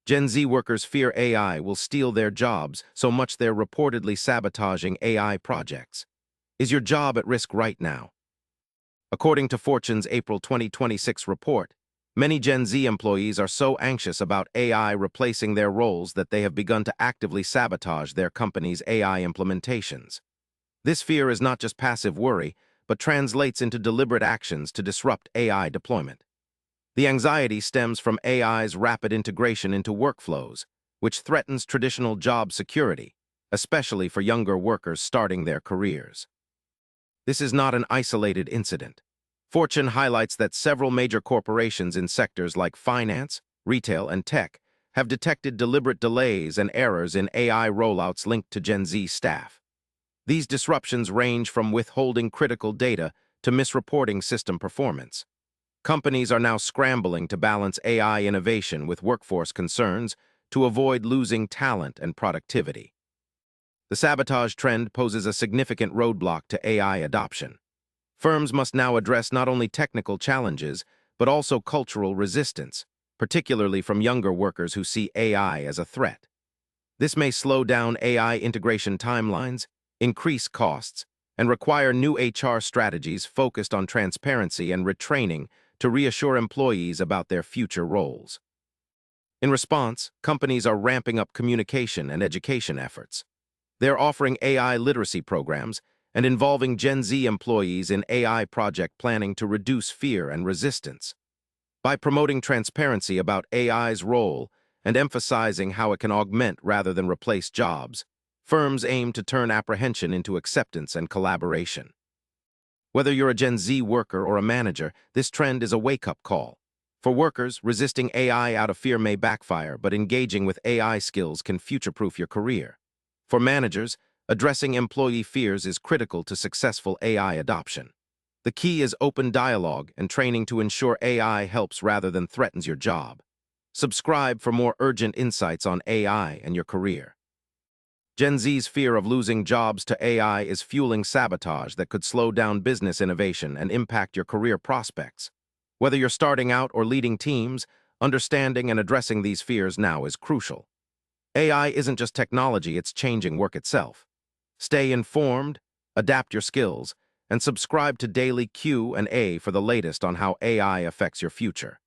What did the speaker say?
Gen Z workers fear AI will steal their jobs, so much they're reportedly sabotaging AI projects. Is your job at risk right now? According to Fortune's April 2026 report, many Gen Z employees are so anxious about AI replacing their roles that they have begun to actively sabotage their company's AI implementations. This fear is not just passive worry, but translates into deliberate actions to disrupt AI deployment. The anxiety stems from AI's rapid integration into workflows, which threatens traditional job security, especially for younger workers starting their careers. This is not an isolated incident. Fortune highlights that several major corporations in sectors like finance, retail, and tech have detected deliberate delays and errors in AI rollouts linked to Gen Z staff. These disruptions range from withholding critical data to misreporting system performance. Companies are now scrambling to balance AI innovation with workforce concerns to avoid losing talent and productivity. The sabotage trend poses a significant roadblock to AI adoption. Firms must now address not only technical challenges, but also cultural resistance, particularly from younger workers who see AI as a threat. This may slow down AI integration timelines, increase costs, and require new HR strategies focused on transparency and retraining to reassure employees about their future roles. In response, companies are ramping up communication and education efforts. They're offering AI literacy programs and involving Gen Z employees in AI project planning to reduce fear and resistance. By promoting transparency about AI's role and emphasizing how it can augment rather than replace jobs, firms aim to turn apprehension into acceptance and collaboration. Whether you're a Gen Z worker or a manager, this trend is a wake-up call. For workers, resisting AI out of fear may backfire, but engaging with AI skills can future-proof your career. For managers, addressing employee fears is critical to successful AI adoption. The key is open dialogue and training to ensure AI helps rather than threatens your job. Subscribe for more urgent insights on AI and your career. Gen Z's fear of losing jobs to AI is fueling sabotage that could slow down business innovation and impact your career prospects. Whether you're starting out or leading teams, understanding and addressing these fears now is crucial. AI isn't just technology, it's changing work itself. Stay informed, adapt your skills, and subscribe to Daily Q&A for the latest on how AI affects your future.